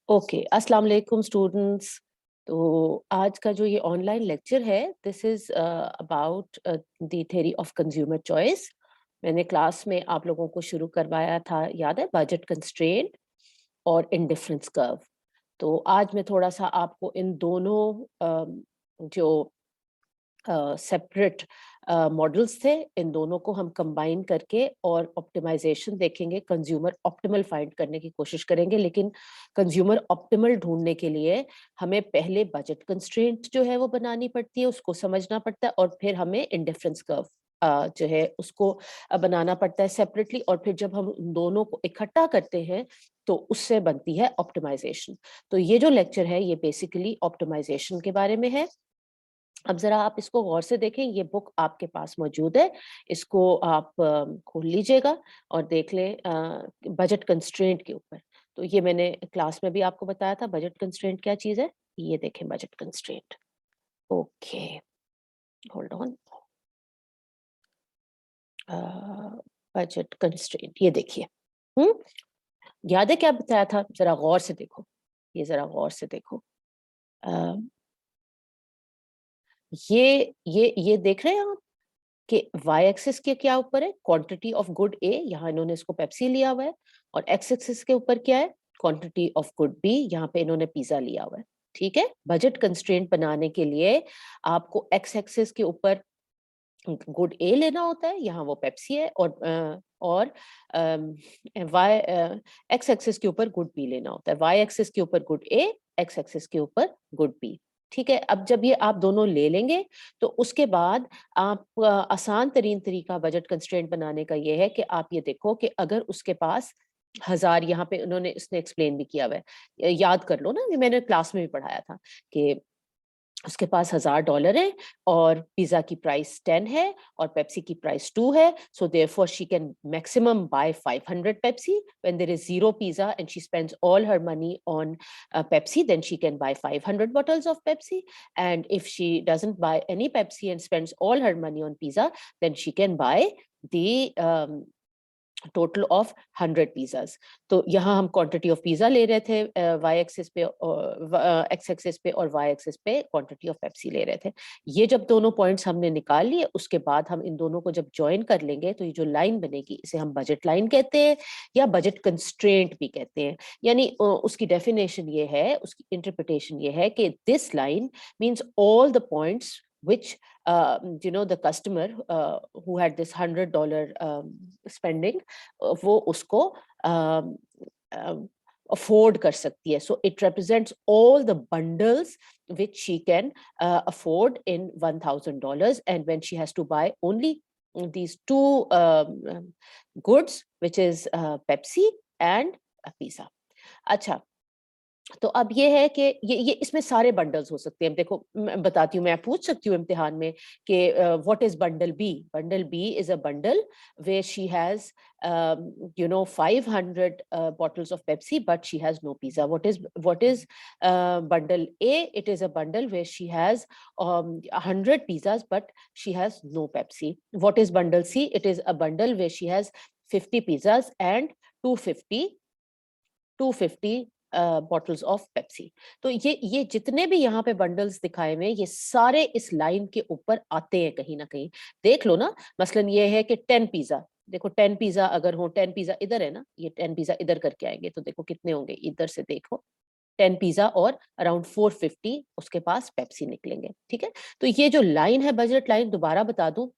Okay, अस्सलाम वालेकुम students. तो आज का जो ये ऑनलाइन लेक्चर है, this is about the theory of consumer choice. मैंने क्लास में आप लोगों को शुरू करवाया था, याद है, बजट कंस्ट्रेंट और इंडिफरेंस कर्व। तो आज मैं थोड़ा सा आपको इन दोनों जो सेपरेट मॉडल्स थे, इन दोनों को हम कंबाइन करके और ऑप्टिमाइजेशन देखेंगे, कंज्यूमर ऑप्टिमल फाइंड करने की कोशिश करेंगे। लेकिन कंज्यूमर ऑप्टिमल ढूंढने के लिए हमें पहले बजट कंस्ट्रेंट जो है वो बनानी पड़ती है, उसको समझना पड़ता है, और फिर हमें इंडिफरेंस कर्व जो है उसको बनाना पड़ता है सेपरेटली। और फिर जब हम उन दोनों को इकट्ठा करते हैं तो उससे बनती है ऑप्टिमाइजेशन। तो ये जो लेक्चर है ये बेसिकली ऑप्टिमाइजेशन के बारे में है। अब जरा आप इसको गौर से देखें, ये बुक आपके पास मौजूद है, इसको आप खोल लीजिएगा और देख लें बजट कंस्ट्रेंट के ऊपर। तो ये मैंने क्लास में भी आपको बताया था, बजट कंस्ट्रेंट क्या चीज है। ये देखें budget constraint. Okay, hold on. Budget constraint, ये देखिए। हम्म याद है क्या बताया था? जरा गौर से देखो, ये जरा गौर से देखो। अ, ये देख रहे हैं आप कि वाई एक्सिस के क्या ऊपर है? क्वांटिटी ऑफ गुड ए, यहाँ इन्होंने इसको पेप्सी लिया हुआ है। और एक्स एक्सिस के ऊपर क्या है? क्वांटिटी ऑफ गुड बी, यहाँ पे इन्होंने पिज्जा लिया हुआ है। ठीक है, बजट कंस्ट्रेंट बनाने के लिए आपको एक्स एक्सिस के ऊपर गुड ए लेना होता है, यहाँ वो पेप्सी है, और वाई एक्स एक्सिस के ऊपर गुड बी लेना होता है। वाई एक्सिस के ऊपर गुड ए, एक्स एक्सिस के ऊपर गुड बी। ठीक है, अब जब ये आप दोनों ले लेंगे तो उसके बाद आप आसान तरीन तरीका बजट कंस्ट्रेंट बनाने का ये है कि आप ये देखो कि अगर उसके पास 1000, यहाँ पे उन्होंने इसने एक्सप्लेन भी किया हुआ है, याद कर लो ना, ये मैंने क्लास में भी पढ़ाया था कि उसके पास $1000 है और पिज्जा की प्राइस 10 है और पेप्सी की प्राइस 2 है। So therefore she can maximum buy 500 Pepsi when there is zero pizza and she spends all her money on Pepsi, then she can buy 500 bottles of Pepsi. And if she doesn't buy any Pepsi and spends all her money on pizza, then she can buy the total of 100 pizzas. तो यहाँ हम quantity of pizza ले रहे थे Y axis पे, और x axis पे, और वाई एक्सिस पे क्वांटिटी ऑफ पेप्सी ले रहे थे। ये जब दोनों पॉइंट्स हमने निकाल लिए, उसके बाद हम इन दोनों को जब ज्वाइन कर लेंगे तो ये जो लाइन बनेगी इसे हम बजट लाइन कहते हैं या बजट कंस्ट्रेंट भी कहते हैं। यानी उसकी डेफिनेशन ये है, उसकी इंटरप्रिटेशन ये है कि this line means all the points which the customer who had this $100 spending, वो उसको अफोर्ड कर सकती है। So it represents all the bundles which she can afford in $1000, and when she has to buy only these two goods, which is Pepsi and a pizza. अच्छा, तो अब ये है कि ये इसमें सारे बंडल्स हो सकते हैं। देखो मैं बताती हूँ, मैं पूछ सकती हूँ इम्तिहान में कि what is bundle B? Bundle B is a bundle where she has 500 bottles of Pepsi but she has no pizza. What is bundle A? It is a bundle where she has 100 pizzas but she has no Pepsi. What is bundle C? It is a bundle where she has 50 pizzas and 250 bottles of Pepsi. तो ये जितने भी यहाँ पे bundles दिखाए हुए ये सारे इस लाइन के ऊपर आते हैं कहीं ना कहीं। देख लो ना, मसलन ये है कि 10 पिज्जा, देखो 10 पिज्जा अगर हो, 10 पिज्जा इधर है ना, ये 10 पिज्जा इधर करके आएंगे तो देखो कितने होंगे, इधर से देखो 10 पिज्जा और अराउंड 450 उसके पास पेप्सी निकलेंगे। ठीक है, तो ये जो लाइन है बजट लाइन, दोबारा बता दूं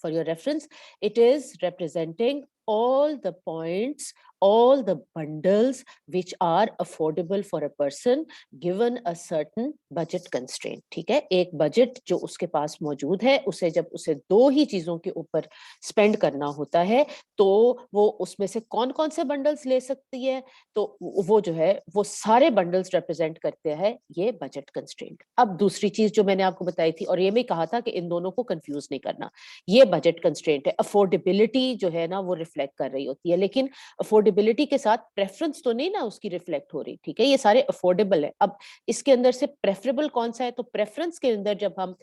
for your reference, it is representing all the points, all the bundles which are affordable for a person given a certain budget constraint. ठीक है, एक बजट जो उसके पास मौजूद है, उसे जब उसे दो ही चीजों के ऊपर स्पेंड करना होता है तो वो उसमें से कौन कौन से बंडल्स ले सकती है, तो वो जो है वो सारे बंडल्स रिप्रेजेंट करते हैं ये बजट कंस्ट्रेंट। अब दूसरी चीज जो मैंने आपको बताई थी, और ये मैं कहा था कि इन दोनों को कंफ्यूज नहीं करना, ये बजट कंस्ट्रेंट है। अफोर्डेबिलिटी जो है ना वो रिफ्लेक्ट कर रही होती है, लेकिन अफोर्डेबिलिटी के साथ प्रेफरेंस तो नहीं ना उसकी रिफ्लेक्ट हो रही। ठीक है, ये सारे अफोर्डेबल है। अब इसके अंदर से प्रेफरेबल कौन सा है? तो प्रेफरेंस के अंदर जब हम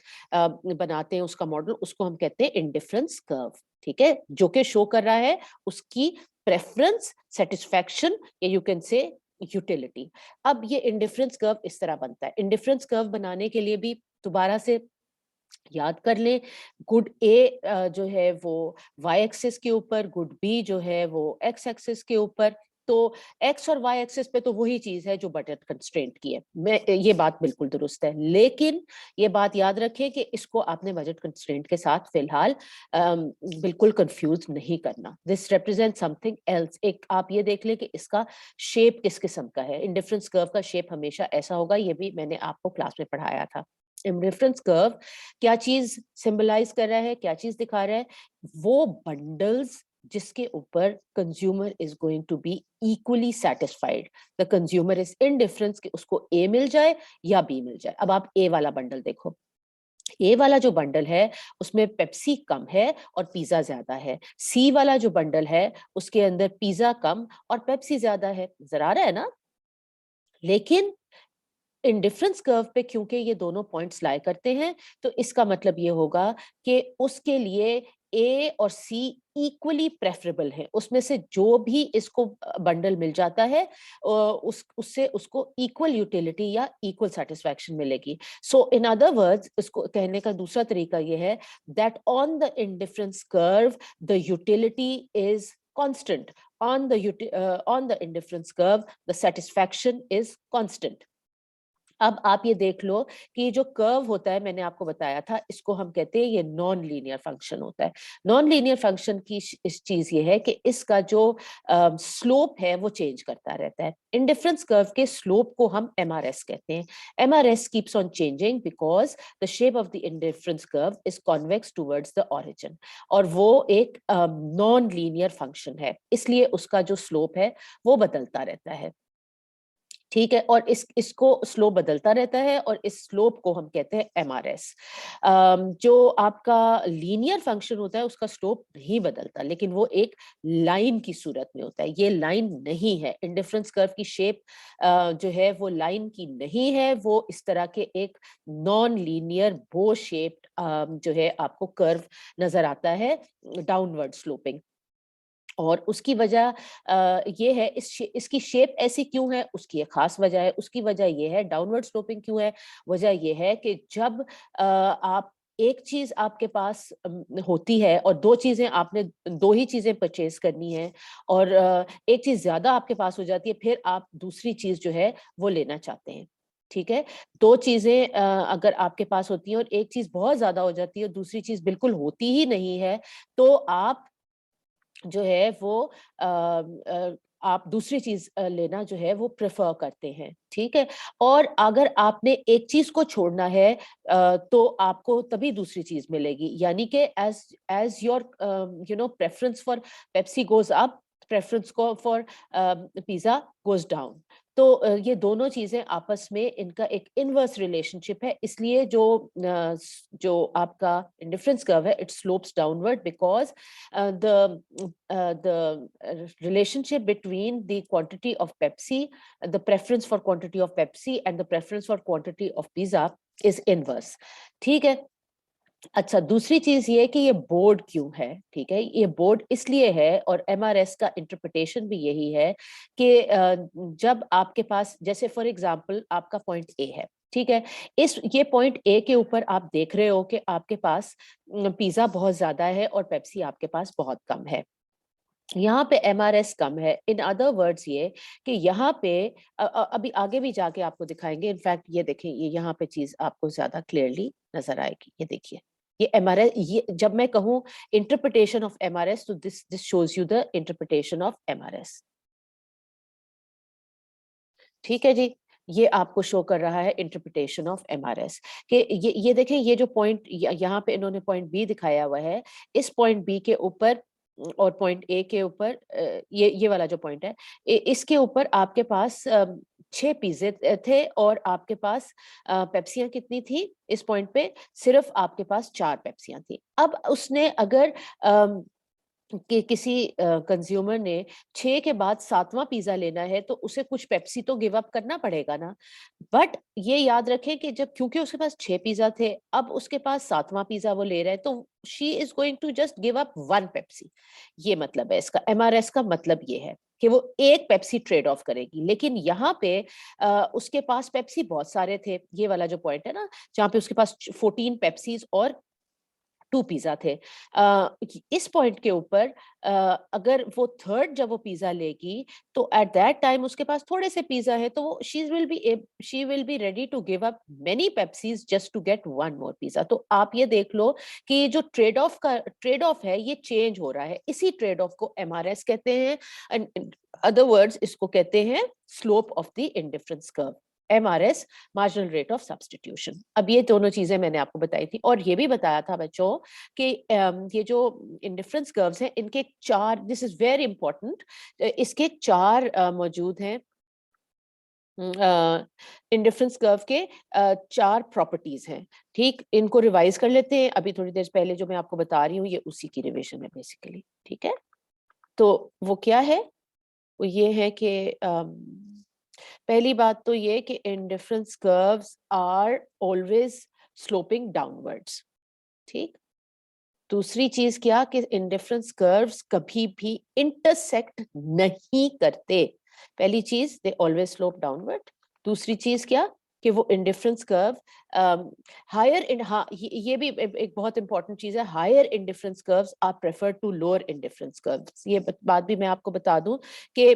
बनाते हैं उसका मॉडल, उसको हम कहते हैं इंडिफरेंस कर्व। ठीक है, जो कि शो कर रहा है उसकी प्रेफरेंस सेटिस्फैक्शन, या यू कैन से यूटिलिटी। अब ये इंडिफरेंस कर्व इस तरह बनता है। इंडिफरेंस कर्व बनाने के लिए भी दोबारा से याद कर लें, गुड ए जो है वो वाई एक्सिस के ऊपर, गुड बी जो है वो एक्स एक्सिस के ऊपर। तो एक्स और वाई एक्सिस पे तो वही चीज है जो बजट कंस्ट्रेंट की है। मैं ये बात बिल्कुल दुरुस्त है, लेकिन ये बात याद रखें कि इसको आपने बजट कंस्ट्रेंट के साथ फिलहाल बिल्कुल कंफ्यूज नहीं करना। This represent something else. एक आप ये देख लें कि इसका शेप किस किस्म का है। इंडिफरेंस कर्व का शेप हमेशा ऐसा होगा, ये भी मैंने आपको क्लास में पढ़ाया था। इंडिफरेंस कर्व क्या चीज सिंबलाइज कर रहा है, क्या चीज दिखा रहा है? वो बंडल्स जिसके ऊपर consumer is going to be equally satisfied. The consumer is indifference कि उसको ए मिल जाए या बी मिल जाए। अब आप ए वाला बंडल देखो। ए वाला जो बंडल है उसमें पेप्सी कम है और पिज्जा ज्यादा है। सी वाला जो बंडल है उसके अंदर पिज्जा कम और पेप्सी ज्यादा है। नजर आ रहा है ना? लेकिन इंडिफरेंस कर्व पे क्योंकि ये दोनों पॉइंट्स लाई करते हैं, तो इसका मतलब ये होगा कि उसके लिए ए और सी इक्वली प्रेफरेबल है। उसमें से जो भी इसको बंडल मिल जाता है उससे उसको इक्वल यूटिलिटी या इक्वल सेटिस्फैक्शन मिलेगी। सो इन अदर वर्ड्स, इसको कहने का दूसरा तरीका ये है that on the indifference curve the utility is constant. On the indifference curve the satisfaction is constant. अब आप ये देख लो कि जो कर्व होता है, मैंने आपको बताया था, इसको हम कहते हैं ये नॉन लीनियर फंक्शन होता है। नॉन लीनियर फंक्शन की इस चीज ये है कि इसका जो स्लोप है वो चेंज करता रहता है। इंडिफरेंस कर्व के स्लोप को हम एमआरएस कहते हैं। MRS keeps on changing because the shape of the indifference curve is convex towards the origin, और वो एक नॉन लीनियर फंक्शन है, इसलिए उसका जो स्लोप है वो बदलता रहता है। ठीक है, और इसको स्लोप बदलता रहता है और इस स्लोप को हम कहते हैं एमआरएस। जो आपका लीनियर फंक्शन होता है उसका स्लोप नहीं बदलता, लेकिन वो एक लाइन की सूरत में होता है। ये लाइन नहीं है, इंडिफरेंस कर्व की शेप जो है वो लाइन की नहीं है, वो इस तरह के एक नॉन लीनियर बो शेप्ड जो है आपको कर्व नजर आता है, डाउनवर्ड स्लोपिंग। और उसकी वजह ये है, इसकी शेप ऐसी क्यों है, उसकी एक खास वजह है। उसकी वजह ये है, डाउनवर्ड स्लोपिंग क्यों है, वजह ये है कि जब आप एक चीज आपके पास होती है और दो चीजें आपने, दो ही चीजें परचेज करनी है और एक चीज ज्यादा आपके पास हो जाती है, फिर आप दूसरी चीज जो है वो लेना चाहते हैं। ठीक है, दो चीजें अगर आपके पास होती हैं और एक चीज बहुत ज्यादा हो जाती है और दूसरी चीज बिल्कुल होती ही नहीं है, तो आप जो है वो आप दूसरी चीज लेना जो है वो प्रेफर करते हैं। ठीक है, और अगर आपने एक चीज को छोड़ना है तो आपको तभी दूसरी चीज मिलेगी। यानी कि as as your preference for Pepsi goes up, preference को फॉर पिज्जा गोज डाउन। तो ये दोनों चीजें आपस में, इनका एक इनवर्स रिलेशनशिप है। इसलिए जो आपका इंडिफरेंस कर्व है it slopes downward because the relationship between the quantity of Pepsi, the preference for quantity of Pepsi and the preference for quantity of pizza is inverse. ठीक है। अच्छा, दूसरी चीज ये कि ये बोर्ड क्यों है? ठीक है, ये बोर्ड इसलिए है और एमआरएस का इंटरप्रिटेशन भी यही है कि जब आपके पास, जैसे फॉर एग्जांपल आपका पॉइंट ए है, ठीक है, इस ये पॉइंट ए के ऊपर आप देख रहे हो कि आपके पास पिज्जा बहुत ज्यादा है और पेप्सी आपके पास बहुत कम है। यहाँ पे एमआरएस कम है। इन अदर वर्ड्स ये कि यहाँ पे अभी आगे भी जाके आपको दिखाएंगे। इनफैक्ट ये देखें, ये यहाँ पे चीज आपको ज्यादा क्लियरली नजर आएगी। ये देखिए, ये एमआरएस, ये जब मैं कहूँ इंटरप्रिटेशन ऑफ एमआरएस, तो this shows you the interpretation of MRS. ठीक है जी, ये आपको शो कर रहा है इंटरप्रिटेशन ऑफ एमआरएस कि ये देखें, ये जो पॉइंट यहाँ पे इन्होंने पॉइंट बी दिखाया हुआ है, इस पॉइंट बी के ऊपर और पॉइंट ए के ऊपर, ये वाला जो पॉइंट है, इसके ऊपर आपके पास 6 पिज्जे थे और आपके पास पेप्सियां कितनी थी? इस पॉइंट पे सिर्फ आपके पास 4 पेप्सियां थी। अब उसने अगर कि किसी कंज्यूमर ने 6 के बाद 7वां पिज्जा लेना है, तो उसे कुछ पेप्सी तो गिव अप करना पड़ेगा ना। बट ये याद रखें कि जब, क्योंकि उसके पास 6 पिज्जा थे, अब उसके पास 7वां पिज्जा वो ले रहा है, तो she is going to just give up 1 Pepsi. ये मतलब है इसका, एमआरएस का मतलब ये है। कि वो एक पेप्सी ट्रेड ऑफ करेगी, लेकिन यहाँ पे उसके पास पेप्सी बहुत सारे थे, ये वाला जो पॉइंट है ना, जहाँ पे उसके पास 14 पेप्सीज और 2 पिज़्ज़ा थे। इस पॉइंट के ऊपर अगर वो थर्ड जब वो पिज़्ज़ा लेगी, तो एट दैट टाइम उसके पास थोड़े से पिज़्ज़ा है, तो वो she will be ready to give up many Pepsis just to get one more pizza. तो आप ये देख लो कि ये जो ट्रेड ऑफ है, ये चेंज हो रहा है। इसी ट्रेड ऑफ को एमआरएस कहते हैं, एंड इन अदर वर्ड्स इसको कहते हैं slope of the indifference curve. MRS, marginal rate of substitution. अब ये दोनों चीजें मैंने आपको बताई थी, और ये भी बताया था बच्चों कि ये जो इंडिफरेंस कर्व्स हैं, इनके चार, दिस इज वेरी इंपॉर्टेंट, इसके चार मौजूद हैं। इंडिफरेंस कर्व के चार प्रॉपर्टीज हैं। ठीक, इनको रिवाइज कर लेते हैं। अभी थोड़ी देर पहले जो मैं आपको बता रही हूँ, ये उसी की रिविजन है बेसिकली। ठीक है, तो वो क्या है? वो ये है कि पहली बात तो ये कि indifference curves are always sloping downwards. ठीक, दूसरी चीज क्या कि इंडिफरेंस कर्व्स कभी भी इंटरसेक्ट नहीं करते। पहली चीज, दे ऑलवेज स्लोप डाउनवर्ड। दूसरी चीज क्या कि वो इंडिफरेंस कर्व हायर इन, हाँ ये भी एक बहुत इंपॉर्टेंट चीज है, higher indifference curves are prefer to lower indifference curves. ये बात भी मैं आपको बता दूं कि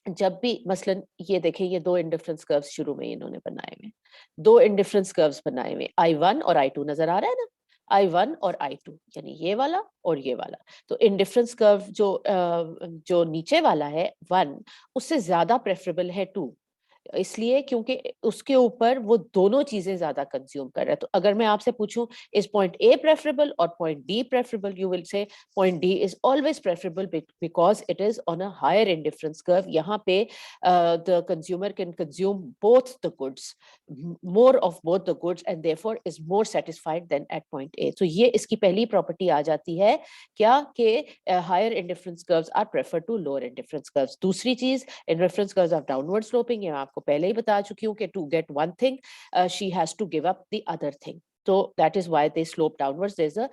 जब भी मसलन ये देखें, ये दो इंडिफरेंस कर्व्स शुरू में इन्होंने बनाए हुए, दो इंडिफरेंस कर्व्स बनाए हुए, I1 और I2 नजर आ रहा है ना, I1 और I2, यानी ये वाला और ये वाला। तो इंडिफरेंस कर्व जो नीचे वाला है 1, उससे ज्यादा प्रेफरेबल है 2, इसलिए क्योंकि उसके ऊपर वो दोनों चीजें ज्यादा कंज्यूम कर रहा है। तो अगर मैं आपसे पूछूं इज पॉइंट ए प्रेफरेबल और point D preferable, you will say point D is always preferable because it is on a higher indifference curve. यहाँ पे the consumer can consume both the goods, more of both the goods, and therefore is more satisfied than at point A. तो ये इसकी पहली property आ जाती है क्या कि higher indifference curves are prefer to lower indifference curves. दूसरी चीज, indifference curves are downward sloping, ये आपको पहले ही बता चुकी हूँ कि to get one thing she has to give up the other thing, so that is why they slope downwards. There's a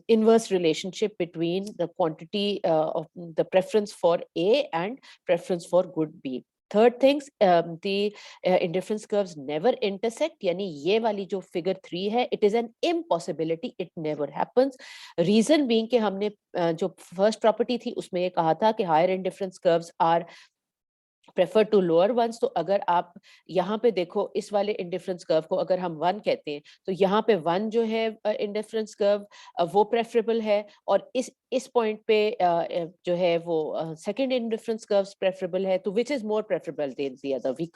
inverse relationship between the quantity of the preference for A and preference for good B. Third things, the indifference curves never intersect, यानी ये वाली जो figure 3 है, it is an impossibility, it never happens. Reason being कि हमने जो first property थी उसमें ये कहा था कि higher indifference curves are prefer to lower ones. तो अगर आप यहाँ पे देखो, इस वाले इंडिफरेंस कर्व को अगर हम 1 कहते हैं, तो यहाँ पे 1 जो है इंडिफरेंस कर्व वो प्रेफरेबल है, और इस पॉइंट पे जो है वो सेकंड इंडिफरेंस कर्व प्रेफरेबल है। तो which is more preferable than the other, we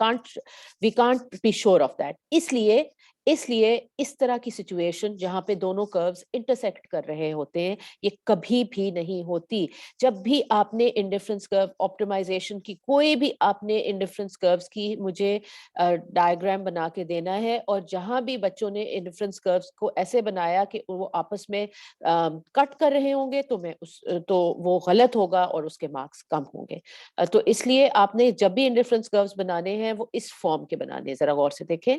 can't be sure of that. इसलिए इस तरह की सिचुएशन जहां पे दोनों कर्व्स इंटरसेक्ट कर रहे होते हैं, ये कभी भी नहीं होती। जब भी आपने इंडिफरेंस कर्व ऑप्टिमाइजेशन की, कोई भी आपने इंडिफरेंस कर्व्स की मुझे डायग्राम बना के देना है, और जहां भी बच्चों ने इंडिफरेंस कर्व्स को ऐसे बनाया कि वो आपस में कट कर रहे होंगे, तो वो गलत होगा और उसके मार्क्स कम होंगे। तो इसलिए आपने जब भी इंडिफरेंस कर्व्स बनाने हैं, वो इस फॉर्म के बनाने, जरा गौर से देखें,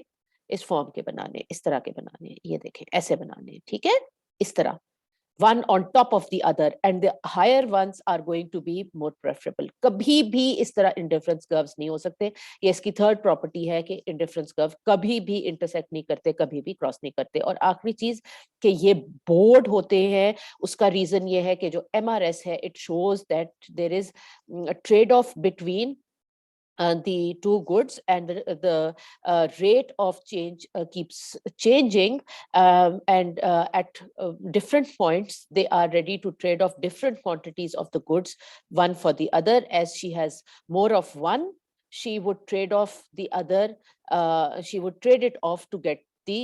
इस फॉर्म के बनाने, इस तरह के बनाने, ये देखें ऐसे बनाने, ठीक है, इस तरह, one on top of the other, and the higher ones are going to be more preferable. कभी भी इस तरह इंडिफरेंस कर्व्स नहीं हो सकते। ये इसकी थर्ड प्रॉपर्टी है कि इंडिफरेंस कर्व कभी भी इंटरसेक्ट नहीं करते, कभी भी क्रॉस नहीं करते। और आखिरी चीज कि ये बोर्ड होते हैं, उसका रीजन ये है कि जो एमआरएस है, it shows that there is trade off between the two goods, and the rate of change keeps changing, and at different points they are ready to trade off different quantities of the goods one for the other. As she has more of one, she would trade off the other, she would trade it off to get the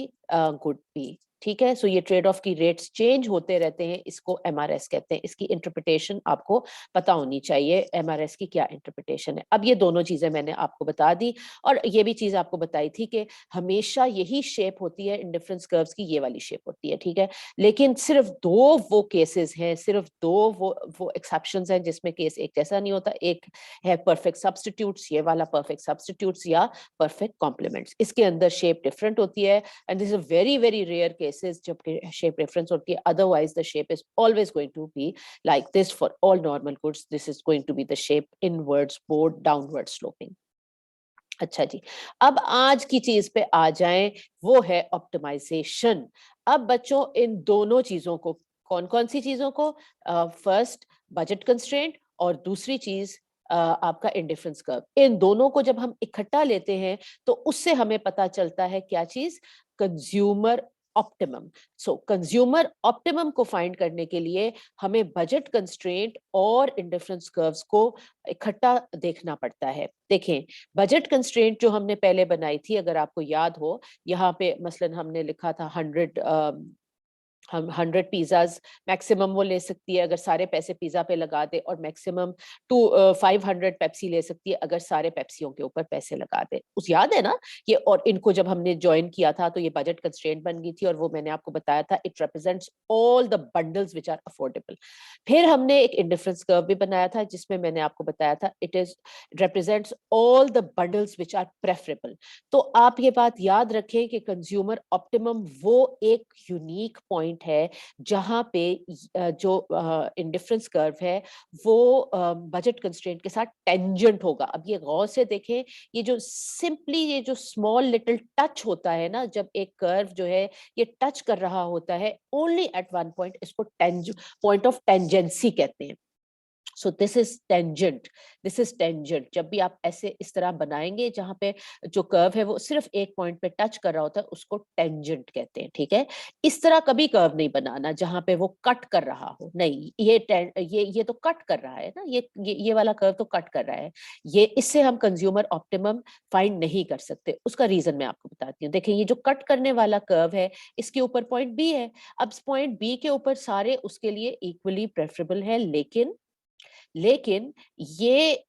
good B. ठीक है, सो ये trade off की rates change होते रहते हैं, इसको MRS कहते हैं। इसकी इंटरप्रिटेशन आपको पता होनी चाहिए, एमआरएस की क्या इंटरप्रिटेशन है। अब ये दोनों चीजें मैंने आपको बता दी, और ये भी चीज आपको बताई थी कि हमेशा यही शेप होती है इंडिफरेंस कर्व्स की, ये वाली शेप होती है, ठीक है। लेकिन सिर्फ दो वो केसेस हैं, सिर्फ दो वो एक्सेप्शंस हैं जिसमें केस एक जैसा नहीं होता। एक है परफेक्ट सब्स्टिट्यूट्स, ये वाला परफेक्ट सब्स्टिट्यूट्स या परफेक्ट कॉम्प्लीमेंट्स, इसके अंदर शेप डिफरेंट होती है, and this is a very very rare case cases जब शेप रेफरेंस होती है, otherwise the shape is always going to be like this for all normal goods, this is going to be the shape inwards board downward sloping. अच्छा जी, अब आज की चीज पे आ जाएं, वो है ऑप्टिमाइजेशन। अब बच्चों इन दोनों चीजों को, कौन कौन सी चीजों को, फर्स्ट बजट कंस्ट्रेंट और दूसरी चीज आपका इंडिफरेंस कर्व, इन दोनों को जब हम इकट्ठा लेते हैं तो उससे हमें पता चलता है क्या चीज, कंज्यूमर ऑप्टिमम। सो कंज्यूमर ऑप्टिमम को फाइंड करने के लिए हमें बजट कंस्ट्रेंट और इंडिफरेंस कर्व्स को इकट्ठा देखना पड़ता है। देखें, बजट कंस्ट्रेंट जो हमने पहले बनाई थी, अगर आपको याद हो, यहाँ पे मसलन हमने लिखा था 100 पिज्जाज मैक्सिमम वो ले सकती है अगर सारे पैसे पिज्जा पे लगा दे, और मैक्सिमम 500 पेप्सी ले सकती है अगर सारे पेप्सियों के ऊपर पैसे लगा दे। उस याद है ना ये, और इनको जब हमने ज्वाइन किया था तो ये बजट कंस्ट्रेंट बन गई थी, और वो मैंने आपको बताया था it represents all the bundles which are affordable. फिर हमने एक इंडिफरेंस कर्व भी बनाया था जिसमें मैंने आपको बताया था it represents all the bundles which are preferable. तो आप ये बात याद रखें कि कंज्यूमर ऑप्टिमम वो एक यूनिक पॉइंट है जहां पे जो इंडिफरेंस कर्व है वो बजट कंस्ट्रेंट के साथ टेंजेंट होगा। अब ये गौर से देखें, ये जो सिंपली ये जो स्मॉल लिटिल टच होता है ना, जब एक कर्व जो है ये टच कर रहा होता है ओनली एट वन पॉइंट, इसको पॉइंट ऑफ टेंजेंसी कहते हैं। So this is tangent, this is tangent. जब भी आप ऐसे इस तरह बनाएंगे जहां पे जो कर्व है वो सिर्फ एक पॉइंट पे टच कर रहा होता है, उसको टेंजेंट कहते हैं। ठीक है, इस तरह कभी कर्व नहीं बनाना जहां पे वो कट कर रहा हो, नहीं, ये तो कट कर रहा है ना, ये वाला कर्व तो कट कर रहा है, ये इससे हम कंज्यूमर ऑप्टिमम फाइंड नहीं कर सकते। उसका रीजन मैं आपको बताती हूँ। देखिए, ये जो कट करने वाला कर्व है इसके ऊपर पॉइंट बी है। अब पॉइंट बी के ऊपर सारे उसके लिए इक्वली प्रेफरेबल है, लेकिन ये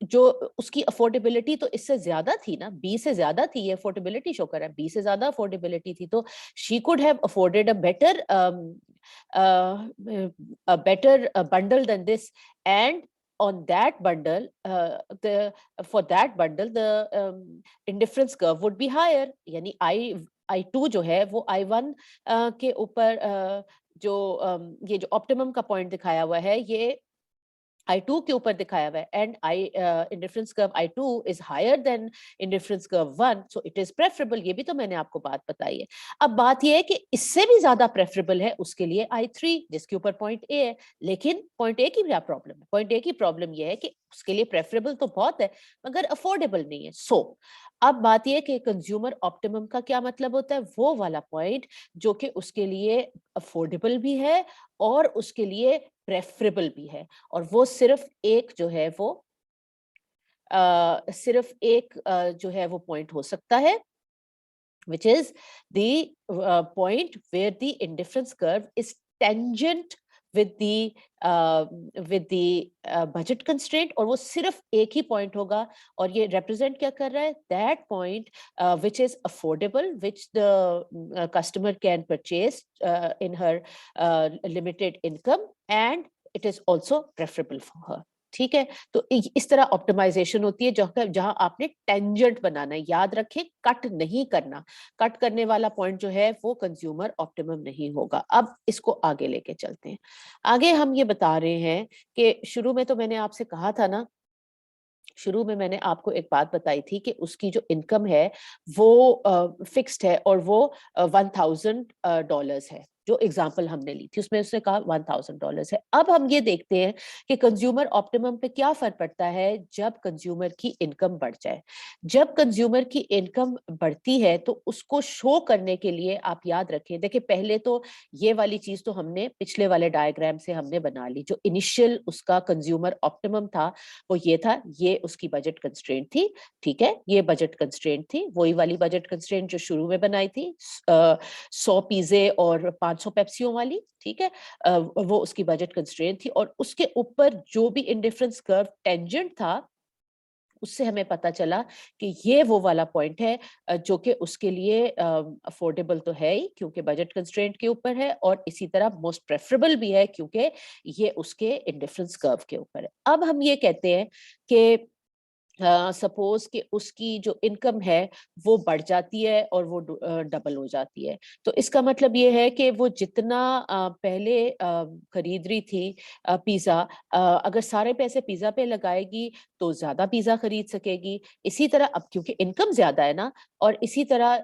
जो उसकी अफोर्डेबिलिटी तो इससे ज्यादा थी ना, बी से ज्यादा थी, ये अफोर्डेबिलिटी शो कर रहा है, बी से ज्यादा अफोर्डेबिलिटी थी, तो she could have afforded a better bundle than this, and on that bundle the for that bundle the indifference curve would be higher, यानी I2 जो है वो I1 के ऊपर जो ये जो ऑप्टिमम का पॉइंट दिखाया हुआ है ये I2 के ऊपर दिखाया हुआ है, and indifference curve I2 is higher than indifference curve 1, so it is preferable. ये भी तो मैंने आपको बात बताई है। अब बात ये है कि इससे भी ज्यादा प्रेफरेबल है उसके लिए I3 जिसके ऊपर पॉइंट ए है, लेकिन पॉइंट ए की क्या प्रॉब्लम है, पॉइंट ए की प्रॉब्लम ये है कि उसके लिए प्रेफरेबल तो बहुत है मगर अफोर्डेबल नहीं है। सो अब बात यह कि कंज्यूमर ऑप्टिमम का क्या मतलब होता है, वो वाला पॉइंट जो कि उसके लिए अफोर्डेबल भी है और उसके लिए प्रेफरेबल भी है, और वो सिर्फ एक जो है वो सिर्फ एक जो है वो पॉइंट हो सकता है, which is the point where the indifference curve is tangent with the uh, budget constraint, और वो सिर्फ एक ही पॉइंट होगा, और ये represent क्या कर रहा है, that point which is affordable, which the customer can purchase in her limited income, and it is also preferable for her। ठीक है, तो इस तरह ऑप्टिमाइजेशन होती है जहां आपने टेंजेंट बनाना है। याद रखें, कट नहीं करना, कट करने वाला पॉइंट जो है वो कंज्यूमर ऑप्टिमम नहीं होगा। अब इसको आगे लेके चलते हैं। आगे हम ये बता रहे हैं कि शुरू में तो मैंने आपसे कहा था ना, शुरू में मैंने आपको एक बात बताई थी कि उसकी जो इनकम है वो फिक्स्ड है और वो $1000 है। जो एग्जाम्पल हमने ली थी उसमें उसने कहा $1000 है। अब हम ये देखते हैं कि कंज्यूमर ऑप्टिमम पे क्या फर्क पड़ता है जब कंज्यूमर की इनकम बढ़ जाए। जब कंज्यूमर की इनकम बढ़ती है तो उसको शो करने के लिए आप याद रखें, देखिए पहले तो ये वाली चीज तो हमने पिछले वाले डायग्राम से हमने बना ली, जो इनिशियल उसका कंज्यूमर ऑप्टिमम था वो ये था, ये उसकी बजट कंस्ट्रेंट थी। ठीक है, ये बजट कंस्ट्रेंट थी, वही वाली बजट कंस्ट्रेंट जो शुरू में बनाई थी, 100 पिज़्ज़े और 500 पेप्सियों वाली। ठीक है, वो उसकी बजट कंस्ट्रेंट थी, और उसके ऊपर जो भी इंडिफरेंस कर्व टेंजेंट था उससे हमें पता चला कि ये वो वाला पॉइंट है जो कि उसके लिए अफोर्डेबल तो है ही क्योंकि बजट कंस्ट्रेंट के ऊपर है, और इसी तरह मोस्ट प्रेफरेबल भी है क्योंकि ये उसके इंडिफरेंस कर्व के ऊपर है। अब हम ये कहते हैं कि सपोज कि उसकी जो इनकम है वो बढ़ जाती है और वो डबल हो जाती है, तो इसका मतलब ये है कि वो जितना पहले खरीद रही थी पिज्जा, अगर सारे पैसे पिज्जा पे लगाएगी तो ज्यादा पिज्जा खरीद सकेगी। इसी तरह अब क्योंकि इनकम ज्यादा है ना, और इसी तरह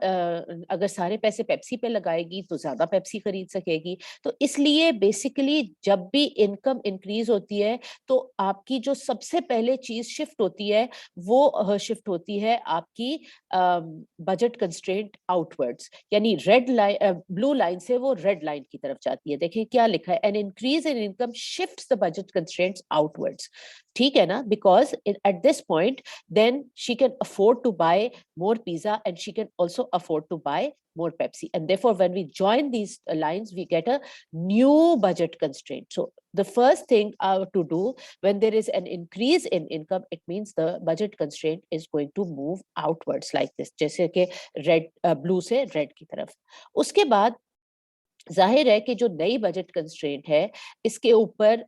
अगर सारे पैसे पेप्सी पे लगाएगी तो ज्यादा पेप्सी खरीद सकेगी। तो इसलिए बेसिकली जब भी इनकम इंक्रीज होती है तो आपकी जो सबसे पहले चीज शिफ्ट होती है वो शिफ्ट होती है आपकी बजट कंस्ट्रेंट आउटवर्ड्स, यानी रेड लाइन ब्लू लाइन से वो रेड लाइन की तरफ जाती है। देखिए क्या लिखा है, an increase in income shifts the budget constraints outwards. ठीक है ना, because at this point then she can afford to buy more pizza and she can also afford to buy more Pepsi, and therefore when we join these lines we get a new budget constraint. So the first thing to do when there is an increase in income, it means the budget constraint is going to move outwards like this, जैसे कि red blue से red की तरफ। उसके बाद जाहिर है कि जो नई बजट कंस्ट्रेंट है इसके ऊपर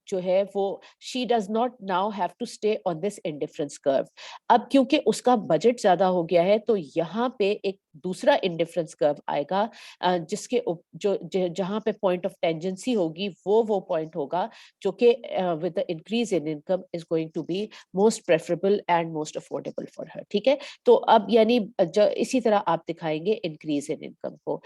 जो है वो she does not now have to stay on this indifference curve. अब क्योंकि उसका बजट ज्यादा हो गया है तो यहाँ पे एक दूसरा इंडिफरेंस कर्व आएगा, जहाँ पे पॉइंट ऑफ टेंजेंसी होगी वो पॉइंट होगा जो कि with the increase in income is going to be most preferable and most affordable for her. ठीक है, तो अब यानी इसी तरह आप दिखाएंगे इंक्रीज इन इनकम को,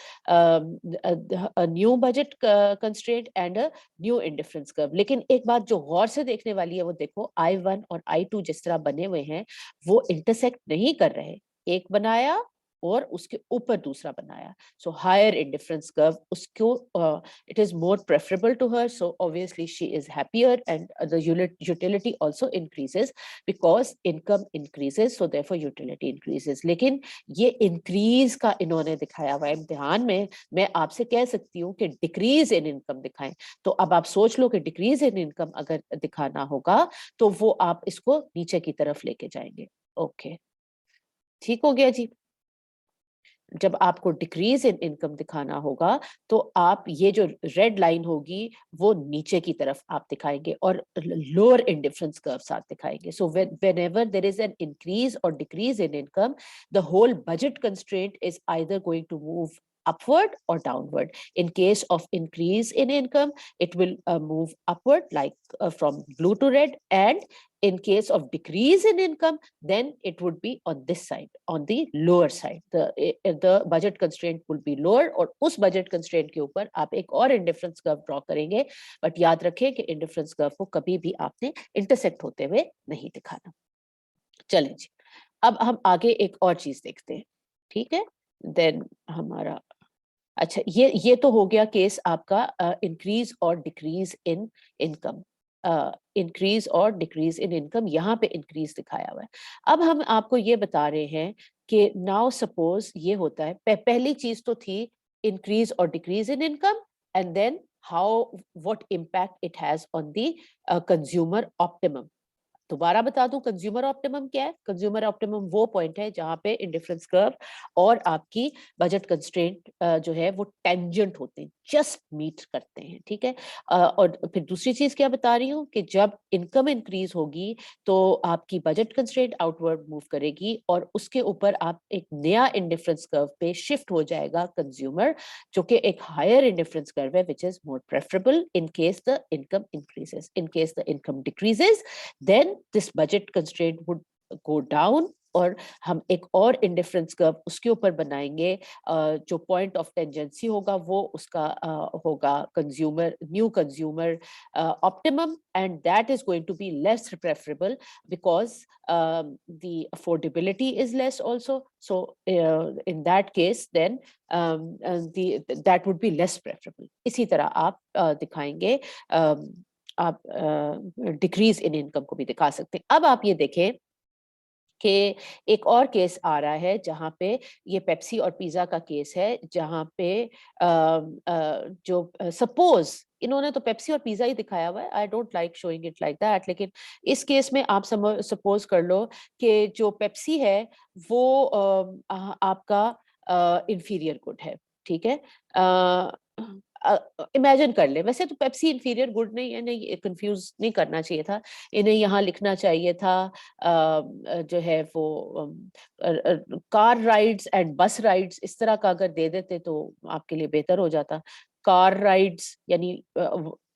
a new budget constraint and a new indifference curve। लेकिन एक बात जो गौर से देखने वाली है वो देखो I1 और I2 जिस तरह बने हुए हैं वो इंटरसेक्ट नहीं कर रहे। एक बनाया और उसके ऊपर दूसरा बनाया, सो हायर इंडिफरेंस कर्व उसको it is more preferable to her, so obviously she is happier and the utility also increases because income increases, so therefore utility increases. लेकिन ये इंक्रीज का इन्होंने दिखाया हुआ है इम्तिहान में, मैं आपसे कह सकती हूँ कि डिक्रीज इन इनकम दिखाएं। तो अब आप सोच लो कि डिक्रीज इन इनकम अगर दिखाना होगा तो वो आप इसको नीचे की तरफ लेके जाएंगे। ओके, ठीक हो गया जी। जब आपको डिक्रीज इन इनकम दिखाना होगा तो आप ये जो रेड लाइन होगी वो नीचे की तरफ आप दिखाएंगे और लोअर इंडिफरेंस कर्व साथ दिखाएंगे। सो whenever there is an increase or decrease in income, the whole budget constraint is either going to move upward or downward. In case of increase in income, it will move upward, like from blue to red, and in case of decrease in income, then it would be on this side, on the lower side. The budget constraint will be lower, और उस budget constraint के ऊपर आप एक और indifference curve draw करेंगे, but याद रखें कि indifference curve को कभी भी आपने intersect होते हुए नहीं दिखाना। चलें जी, अब हम आगे एक और चीज देखते हैं। ठीक है, देन हमारा अच्छा ये तो हो गया केस आपका इंक्रीज और डिक्रीज इन इनकम, इंक्रीज और डिक्रीज इन इनकम, यहाँ पे इंक्रीज दिखाया हुआ है। अब हम आपको ये बता रहे हैं कि नाउ सपोज ये होता है, पहली चीज तो थी इंक्रीज और decrease in income, and then how what impact it has on the consumer optimum. दोबारा बता दूं कंज्यूमर ऑप्टिमम क्या है। कंज्यूमर ऑप्टिमम वो पॉइंट है जहां पे इंडिफरेंस कर्व और आपकी बजट कंस्ट्रेंट जो है वो टेंजेंट होते हैं, जस्ट मीट करते हैं। ठीक है, और फिर दूसरी चीज क्या बता रही हूँ कि जब इनकम इंक्रीज होगी तो आपकी बजट कंस्ट्रेंट आउटवर्ड मूव करेगी और उसके ऊपर आप एक नया इंडिफरेंस कर्व पे शिफ्ट हो जाएगा कंज्यूमर, जो कि एक हायर इंडिफरेंस कर्व है विच is more preferable in case the income increases. In case the income decreases, then this budget constraint would go down और हम एक और इंडिफरेंस कर्व उसके ऊपर बनाएंगे, जो पॉइंट ऑफ टेंजेंसी होगा वो उसका होगा consumer new consumer optimum, and that is going to be less preferable because the affordability is less also, so in that case then that would be less preferable। इसी तरह आप दिखाएंगे, आप decrease in income को भी दिखा सकते हैं। अब आप ये देखें कि एक और केस आ रहा है जहां पे ये पेप्सी और पिज्जा का केस है, जहां पे जो सपोज इन्होंने तो पेप्सी और पिज्जा ही दिखाया हुआ है, I don't like showing it like that, लेकिन इस केस में आप सपोज कर लो कि जो पेप्सी है वो आपका इंफीरियर गुड है। ठीक है, इमेजिन कर ले, वैसे तो पेप्सी इंफीरियर गुड नहीं है, नहीं कंफ्यूज नहीं करना चाहिए था, इन्हें यहाँ लिखना चाहिए था जो है वो कार राइड्स एंड बस राइड्स, इस तरह का अगर दे देते तो आपके लिए बेहतर हो जाता। कार राइड्स यानी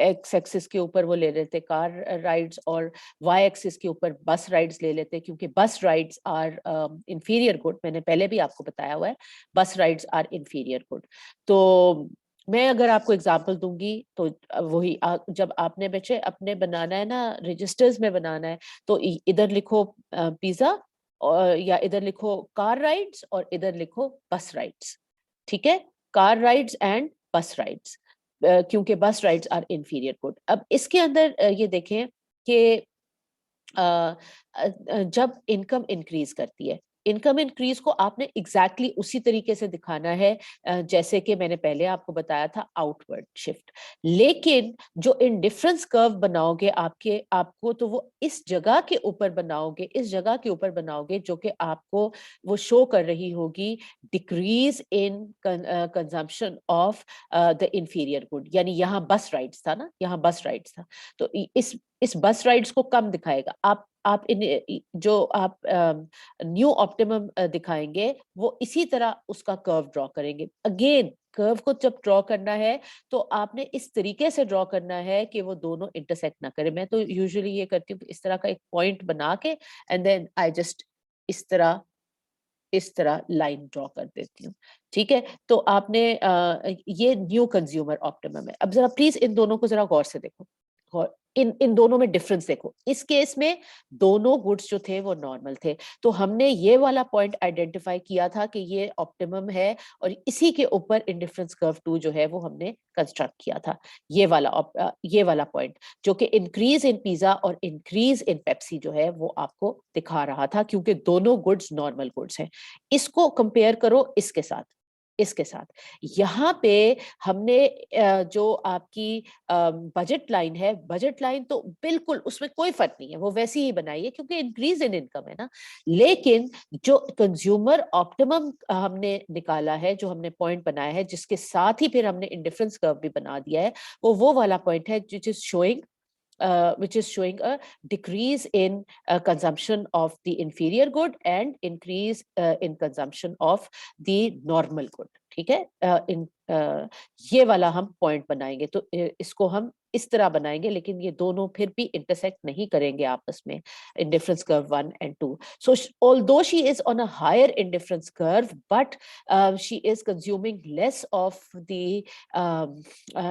एक्स एक्सिस के ऊपर वो ले लेते कार राइड्स, और वाई एक्सिस के ऊपर बस राइड्स ले लेते, क्योंकि बस राइड्स आर इंफीरियर गुड, मैंने पहले भी आपको बताया हुआ है, बस राइड्स आर इंफीरियर गुड। तो मैं अगर आपको एग्जांपल दूंगी तो वही जब आपने बच्चे अपने बनाना है ना, रजिस्टर्स में बनाना है, तो इधर लिखो पिज्जा, और या इधर लिखो कार राइड्स और इधर लिखो बस राइड्स, ठीक है, कार राइड्स एंड बस राइड्स, क्योंकि बस राइड्स आर इंफीरियर गुड। अब इसके अंदर ये देखें कि जब इनकम इंक्रीज करती है, इनकम इंक्रीज को आपने एग्जैक्टली उसी तरीके से दिखाना है जैसे कि मैंने पहले आपको बताया था, आउटवर्ड शिफ्ट। लेकिन जो इंडिफरेंस कर्व बनाओगे आपको तो वो इस जगह के ऊपर बनाओगे, इस जगह के ऊपर बनाओगे जो कि आपको वो शो कर रही होगी decrease in consumption of the inferior good. यानी यहाँ बस राइड्स था ना, यहाँ बस राइड्स था, तो इस बस राइड्स को कम दिखाएगा। आप इन जो आप न्यू ऑप्टिमम दिखाएंगे वो इसी तरह उसका कर्व ड्रॉ करेंगे। अगेन कर्व को जब ड्रॉ करना है तो आपने इस तरीके से ड्रॉ करना है कि वो दोनों इंटरसेक्ट ना करें। मैं तो यूजुअली ये करती हूँ कि इस तरह का एक पॉइंट बना के एंड देन आई जस्ट इस तरह लाइन ड्रॉ कर देती हूँ, ठीक है। तो आपने ये न्यू कंज्यूमर ऑप्टिमम है। अब जरा प्लीज इन दोनों को जरा गौर से देखो, और इन दोनों में डिफरेंस देखो। इस केस में दोनों गुड्स जो थे वो नॉर्मल थे, तो हमने ये वाला पॉइंट आइडेंटिफाई किया था कि ये ऑप्टिमम है, और इसी के ऊपर इंडिफरेंस कर्व 2 जो है वो हमने कंस्ट्रक्ट किया था। ये वाला पॉइंट जो कि इंक्रीज इन पिज्जा और इंक्रीज इन पेप्सी जो है वो आपको दिखा रहा था, क्योंकि दोनों गुड्स नॉर्मल गुड्स हैं। इसको कंपेयर करो इसके साथ, इसके साथ यहाँ पे हमने जो आपकी बजट लाइन है, बजट लाइन तो बिल्कुल उसमें कोई फर्क नहीं है, वो वैसी ही बनाई है क्योंकि इंक्रीज इन इनकम है ना। लेकिन जो कंज्यूमर ऑप्टिमम हमने निकाला है, जो हमने पॉइंट बनाया है, जिसके साथ ही फिर हमने इंडिफरेंस कर्व भी बना दिया है, वो वाला पॉइंट है which is showing a decrease in consumption of the inferior good and increase in consumption of the normal good, ठीक है। ये वाला हम पॉइंट बनाएंगे, तो इसको हम इस तरह बनाएंगे, लेकिन ये दोनों फिर भी इंटरसेक्ट नहीं करेंगे आपस में, indifference curve 1 and 2. So although she is on a higher indifference curve, but she is consuming less of the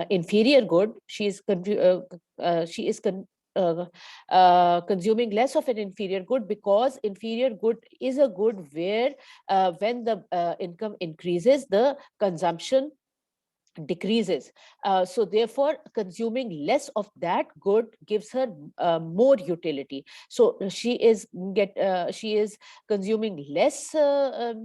inferior good. She is consuming less of an inferior good, because inferior good is a good where when the income increases, the consumption decreases. So therefore consuming less of that good gives her more utility. So she is consuming less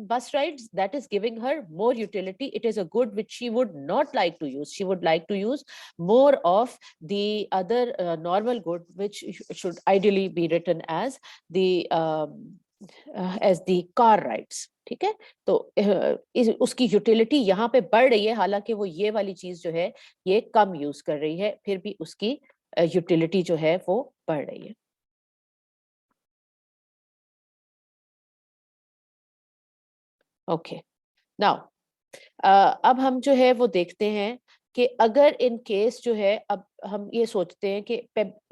bus rides, that is giving her more utility. It is a good which she would not like to use. She would like to use more of the other normal good, which should ideally be written as the car rides, ठीक है। तो उसकी utility यहाँ पे बढ़ रही है, हालांकि वो ये वाली चीज जो है ये कम यूज कर रही है, फिर भी उसकी यूटिलिटी जो है वो बढ़ रही है। ओके, नाउ अब हम जो है वो देखते हैं कि अगर इन केस जो है, अब हम ये सोचते हैं कि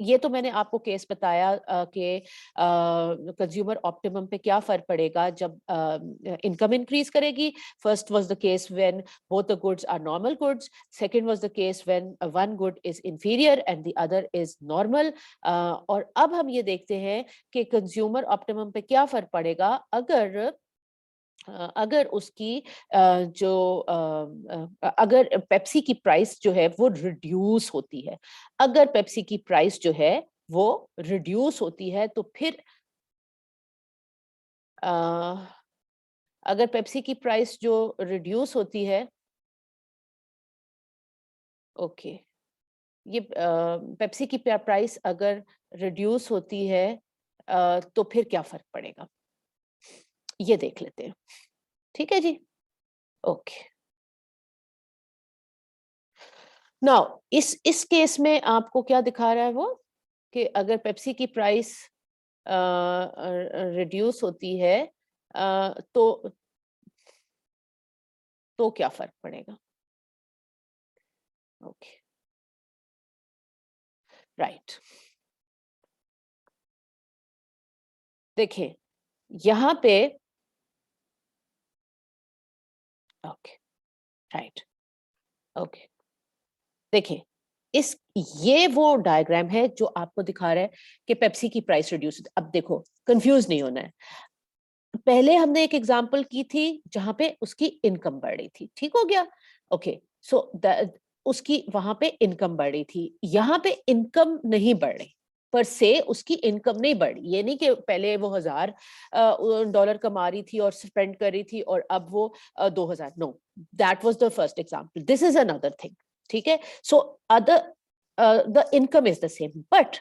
ये तो मैंने आपको केस बताया कि कंज्यूमर ऑप्टिमम पे क्या फर्क पड़ेगा जब इनकम इंक्रीज करेगी। First was the case when both the goods are normal goods, second was the case when one good is inferior and the other is normal. और अब हम ये देखते हैं कि कंज्यूमर ऑप्टिमम पे क्या फर्क पड़ेगा अगर उसकी अगर पेप्सी की प्राइस जो है वो रिड्यूस होती है। अगर पेप्सी की प्राइस जो है वो रिड्यूस होती है तो फिर अगर पेप्सी की प्राइस जो रिड्यूस होती है, ओके, ये पेप्सी की प्राइस अगर रिड्यूस होती है तो फिर क्या फर्क पड़ेगा, ये देख लेते हैं, ठीक है जी। ओके, नाउ इस केस में आपको क्या दिखा रहा है वो, कि अगर पेप्सी की प्राइस रिड्यूस होती है तो क्या फर्क पड़ेगा? Okay, right. देखिए यहाँ पे, ओके, राइट, ओके, देखिए इस ये वो डायग्राम है जो आपको दिखा रहा है कि पेप्सी की प्राइस रिड्यूस। अब देखो, कंफ्यूज नहीं होना है। पहले हमने एक एग्जांपल की थी जहां पे उसकी इनकम बढ़ रही थी, ठीक हो गया। ओके, सो उसकी वहां पे इनकम बढ़ रही थी, यहाँ पे इनकम नहीं बढ़ रही पर से, उसकी इनकम नहीं बढ़ी। ये नहीं कि पहले वो $1000 कमा रही थी और स्पेंड कर रही थी और अब वो 2000। No, that was the first example, this is another thing. ठीक है, so other the income is the same but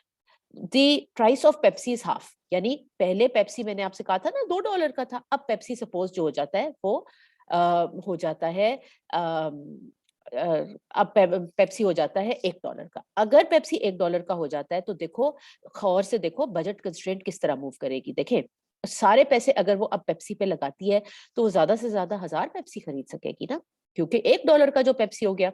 the price of Pepsi is half. यानी पहले पेप्सी मैंने आपसे कहा था ना $2 का था, अब पेप्सी सपोज जो हो जाता है वो हो जाता है अब पेप्सी हो जाता है $1 का। अगर पेप्सी $1 का हो जाता है तो देखो, गौर से देखो बजट कंस्ट्रेंट किस तरह मूव करेगी। देखें, सारे पैसे अगर वो अब पेप्सी पे लगाती है तो वो ज्यादा से ज्यादा 1000 पेप्सी खरीद सकेगी ना, क्योंकि $1 का जो पेप्सी हो गया।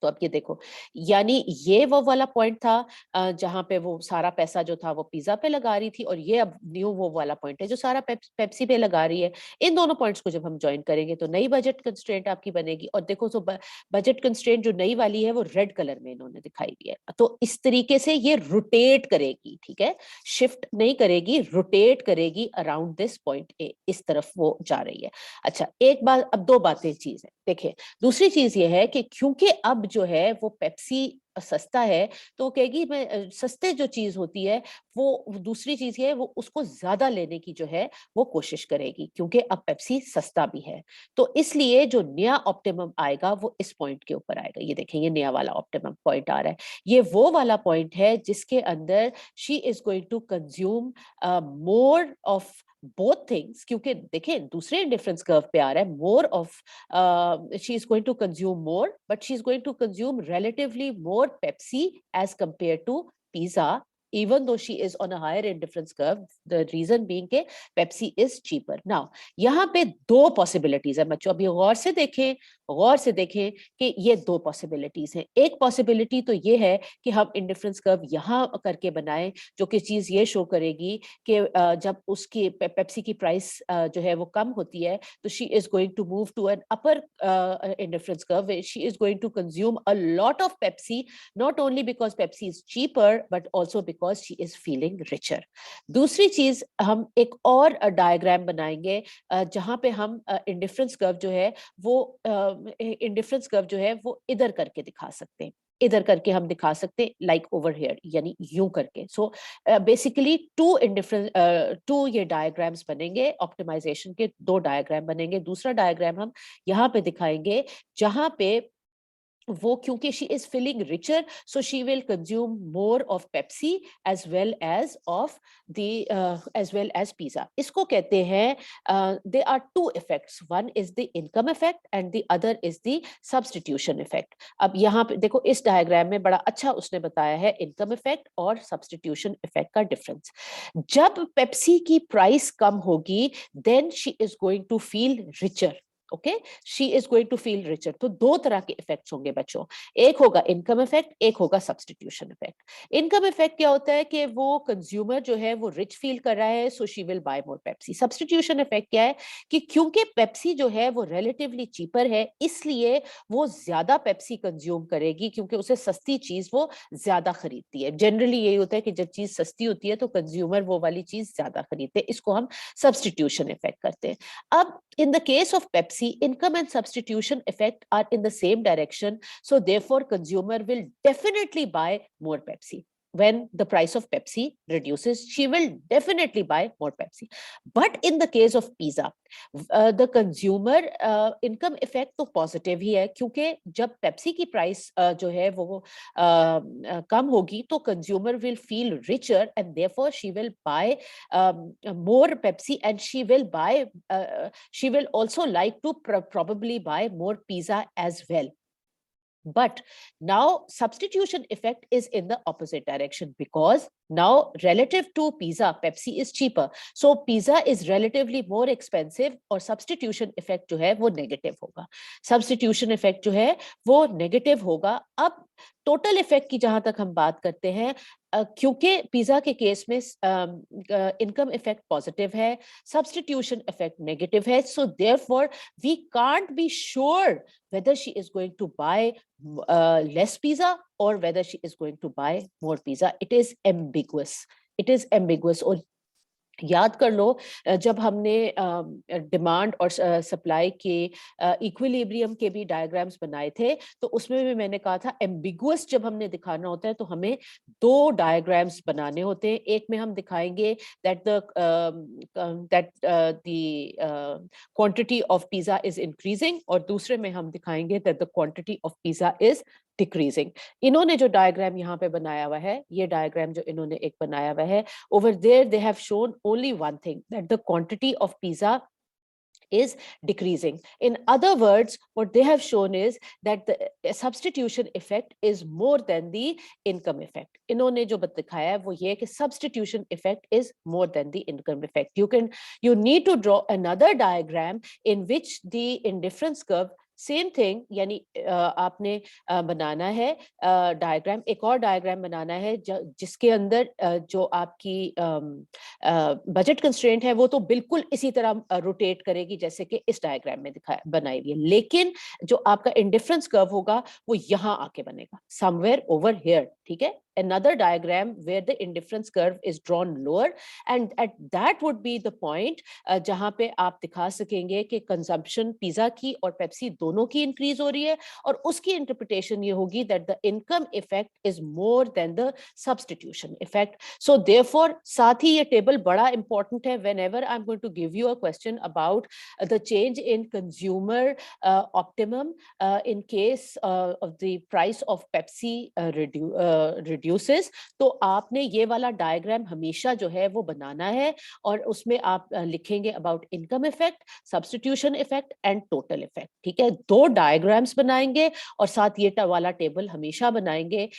तो अब ये देखो, यानी ये वो वाला पॉइंट था जहां पे वो सारा पैसा जो था वो पिज्जा पे लगा रही थी, और ये अब न्यू वो वाला पॉइंट है जो सारा पेप्सी पे लगा रही है। इन दोनों पॉइंट्स को जब हम ज्वाइन करेंगे तो नई बजट कंस्ट्रेंट आपकी बनेगी। और देखो, तो बजट कंस्ट्रेंट जो नई वाली है वो रेड कलर में इन्होंने दिखाई दी है। तो इस तरीके से ये रोटेट करेगी, ठीक है, शिफ्ट नहीं करेगी, रोटेट करेगी अराउंड दिस पॉइंट ए, इस तरफ वो जा रही है। अच्छा, एक बात, अब दो बातें चीज है। देखिए, दूसरी चीज ये है कि क्योंकि अब जो है वो पेप्सी सस्ता है, तो वो कहेगी मैं सस्ते जो चीज होती है वो दूसरी चीज है वो उसको ज्यादा लेने की जो है वो कोशिश करेगी, क्योंकि अब पेप्सी सस्ता भी है। तो इसलिए जो नया ऑप्टिमम आएगा वो इस पॉइंट के ऊपर आएगा। ये देखें, ये नया वाला ऑप्टिमम पॉइंट आ रहा है। ये वो वाला पॉइंट है जिसके अंदर she is going to consume more of both things, क्योंकि देखें दूसरे इंडिफरेंस कर्व पे आ रहा है more of, she is going to consume more, but she is going to consume relatively more Pepsi as compared to pizza, even though she is on a higher indifference curve. The reason being के Pepsi is cheaper. Now, यहाँ पे दो possibilities है बच्चों, अभी गौर से देखें कि ये दो पॉसिबिलिटीज हैं। एक पॉसिबिलिटी तो ये है कि हम इंडिफरेंस कर्व यहाँ करके बनाएं, जो कि चीज ये शो करेगी कि जब उसकी पेप्सी की प्राइस जो है वो कम होती है तो she is going to move to an upper indifference curve where she is going to consume a lot of Pepsi, not only because Pepsi is cheaper but also because she is feeling richer. दूसरी चीज, हम एक और diagram बनाएंगे जहां पे हम indifference curve जो है वो इंडिफरेंस कर्व जो है वो इधर करके दिखा सकते हैं, इधर करके हम दिखा सकते हैं, लाइक ओवर हियर, यानी यूं करके। सो बेसिकली टू ये डायग्राम्स बनेंगे, ऑप्टिमाइजेशन के दो डायग्राम बनेंगे। दूसरा डायग्राम हम यहाँ पे दिखाएंगे जहां पे वो, क्योंकि she is feeling richer so she will consume more of Pepsi as well as pizza. इसको कहते हैं, they are two effects, one is the income effect and the other is the substitution effect. अब यहाँ पे देखो, इस diagram में बड़ा अच्छा उसने बताया है इनकम इफेक्ट और सब्स्टिट्यूशन इफेक्ट का डिफरेंस। जब पेप्सी की प्राइस कम होगी then she is going to feel richer. Okay, she is going to feel richer. तो दो तरह के इफेक्ट्स होंगे बच्चों, एक होगा इनकम इफेक्ट, एक होगा सब्स्टिट्यूशन इफेक्ट। इनकम इफेक्ट क्या होता है कि वो कंज्यूमर जो है वो रिच फील कर रहा है, सो she will buy more Pepsi. Substitution effect क्या है कि क्योंकि पेप्सी जो है वो रिलेटिवली चीपर है, इसलिए वो ज्यादा पेप्सी कंज्यूम करेगी, क्योंकि उसे सस्ती चीज वो ज्यादा खरीदती है। जनरली यही होता है कि जब चीज सस्ती होती है तो कंज्यूमर वो वाली चीज ज्यादा खरीदते हैं, इसको हम सब्स्टिट्यूशन इफेक्ट करते हैं। अब in the case of Pepsi, income and substitution effect are in the same direction, so therefore consumer will definitely buy more Pepsi. When the price of Pepsi reduces, she will definitely buy more Pepsi. But in the case of pizza, the consumer income effect तो positive ही है, क्योंकि जब Pepsi की price जो है वो कम होगी तो consumer will feel richer and therefore she will buy more Pepsi, and she will also like to probably buy more pizza as well. But now substitution effect is in the opposite direction, because now relative to pizza, Pepsi is cheaper. So pizza is relatively more expensive, और substitution effect जो है वो negative होगा. Substitution effect जो है वो negative होगा. अब total effect की जहां तक हम बात करते हैं, क्योंकि पिज्जा के केस में इनकम इफेक्ट पॉजिटिव है, सब्स्टिट्यूशन इफेक्ट नेगेटिव है, so therefore we can't be sure whether she is going to buy less pizza or whether she is going to buy more pizza. It is ambiguous. It is ambiguous. और याद कर लो, जब हमने demand और supply के equilibrium के भी diagrams बनाए थे, तो उसमें भी मैंने कहा था एम्बिगुअस जब हमने दिखाना होता है तो हमें दो डायग्राम्स बनाने होते हैं. एक में हम दिखाएंगे that the quantity of pizza is increasing, और दूसरे में हम दिखाएंगे that the quantity of pizza is decreasing. इन्होंने जो डायग्राम यहाँ पे बनाया हुआ है, ये डायग्राम जो इन्होंने एक बनाया हुआ है, over there they have shown only one thing, that the quantity of pizza is decreasing. In other words, what they have shown is that the substitution effect is more than the income effect. इन्होंने जो दिखाया है वो ये कि substitution effect is more than the income effect. You need to draw another diagram in which the indifference curve same thing, यानी आपने बनाना है डायग्राम, एक और डायग्राम बनाना है जिसके अंदर जो आपकी बजट कंस्ट्रेंट है वो तो बिल्कुल इसी तरह रोटेट करेगी जैसे कि इस डायग्राम में दिखाया बनाई हुई है, लेकिन जो आपका इंडिफरेंस कर्व होगा वो यहाँ आके बनेगा, समवेयर ओवर हियर. ठीक है, another diagram where the indifference curve is drawn lower, and at that would be the point जहां पे आप दिखा सकेंगे कि कंजम्पशन पिज्जा की और पेप्सी दोनों की इंक्रीज हो रही है, और उसकी इंटरप्रिटेशन ये होगी that the income effect is more than the substitution effect. So therefore साथ ही ये टेबल बड़ा इंपॉर्टेंट है whenever I'm going to give you a question about the change in consumer optimum in case of the price of Pepsi reduces. तो आपने ये वाला diagram हमेशा जो है वो बनाना है, और उसमें आप लिखेंगे about income effect, substitution effect and total effect. ठीक है, दो डायग्राम्स बनाएंगे और साथ ये वाला टेबल हमेशा बनाएंगे.